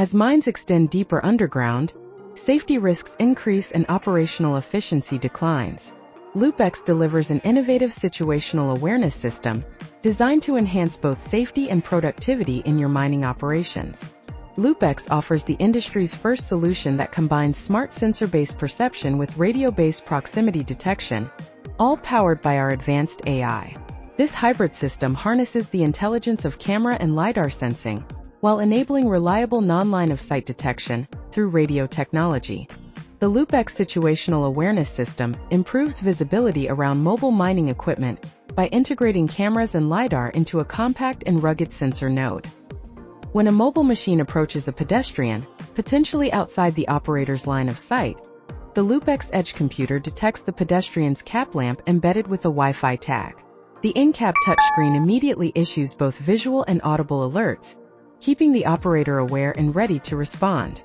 As mines extend deeper underground, safety risks increase and operational efficiency declines. LoopX delivers an innovative situational awareness system designed to enhance both safety and productivity in your mining operations. LoopX offers the industry's first solution that combines smart sensor-based perception with radio-based proximity detection, all powered by our advanced AI. This hybrid system harnesses the intelligence of camera and LiDAR sensing, while enabling reliable non-line-of-sight detection through radio technology. The LoopX Situational Awareness System improves visibility around mobile mining equipment by integrating cameras and LiDAR into a compact and rugged sensor node. When a mobile machine approaches a pedestrian, potentially outside the operator's line of sight, the LoopX Edge computer detects the pedestrian's cap lamp embedded with a Wi-Fi tag. The in-cab touchscreen immediately issues both visual and audible alerts, keeping the operator aware and ready to respond.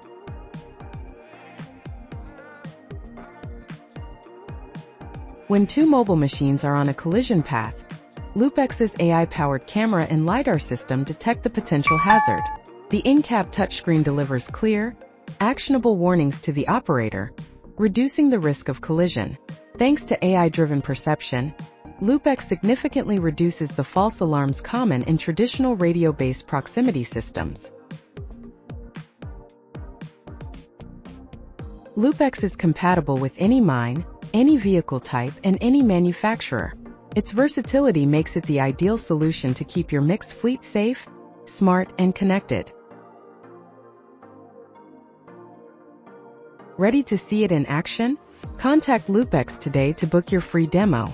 When two mobile machines are on a collision path, LoopX's AI-powered camera and LiDAR system detect the potential hazard. The in-cab touchscreen delivers clear, actionable warnings to the operator, reducing the risk of collision. Thanks to AI-driven perception, LoopX significantly reduces the false alarms common in traditional radio-based proximity systems. LoopX is compatible with any mine, any vehicle type, and any manufacturer. Its versatility makes it the ideal solution to keep your mixed fleet safe, smart, and connected. Ready to see it in action? Contact LoopX today to book your free demo.